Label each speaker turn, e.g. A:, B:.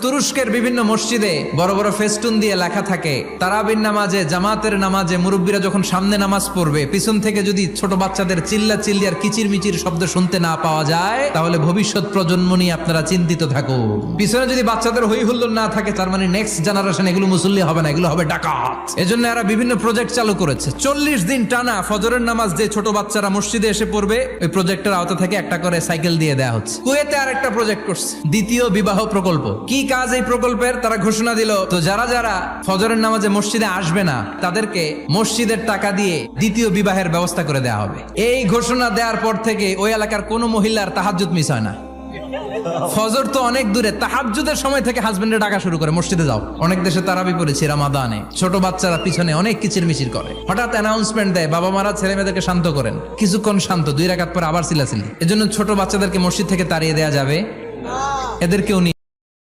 A: তুরস্কের বিভিন্ন মসজিদে বড় বড় ফেস্টুন দিয়ে লেখা থাকে তারাবির নামাজে, জামাতের নামাজে মুরব্বীরা যখন সামনে নামাজ পড়বে, পিছন থেকে যদি ছোট বাচ্চাদের চিল্লা চিল্লি আর কিচির মিচির শব্দ শুনতে না পাওয়া যায়, তাহলে ভবিষ্যৎ প্রজন্ম নিয়ে আপনারা চিন্তিত থাকুন। পিছনে যদি বাচ্চাদের হই হুল্লোড় না থাকে, তার মানে নেক্সট জেনারেশন এগুলো মুসল্লি হবে না, এগুলো হবে ডাকাত। এজন্য এরা বিভিন্ন প্রজেক্ট চালু করেছে। 40 দিন টানা ফজরের নামাজ যে ছোট বাচ্চারা মসজিদে এসে পড়বে, ওই প্রজেক্টের আওতা থেকে একটা করে সাইকেল দিয়ে দেওয়া হচ্ছে। কুয়েতে আর একটা প্রজেক্ট করছে, দ্বিতীয় বিবাহ প্রকল্প। কি কাজ এই প্রকল্পের? তারা ঘোষণা দিল, তো যারা যারা ফজরের নামাজে মসজিদে আসবে না, তাদেরকে মসজিদের টাকা দিয়ে দ্বিতীয় বিবাহের ব্যবস্থা করে দেওয়া হবে। এই ঘোষণা দেওয়ার পর থেকে ওই এলাকার কোনো মহিলার তাহাজ্জুদ মিস হয় না। ফজর তো অনেক দূরে, তাহাজ্জুদের সময় থেকে হাজবেন্ডে ডাকা শুরু করে, মসজিদে যাও। অনেক দেশে তারাবি পড়েছি রামাদানে, ছোট বাচ্চারা পিছনে অনেক কিচির মিচির করে, হঠাৎ অ্যানাউন্সমেন্ট দেয়, বাবা মারা ছেলে মেয়েদেরকে শান্ত করেন। কিছুক্ষণ শান্ত, 2 রাকাত পরে আবার চিল্লাচিল্লি। এজন্য ছোট বাচ্চাদেরকে মসজিদ থেকে তাড়িয়ে দেওয়া যাবে, এদেরকেও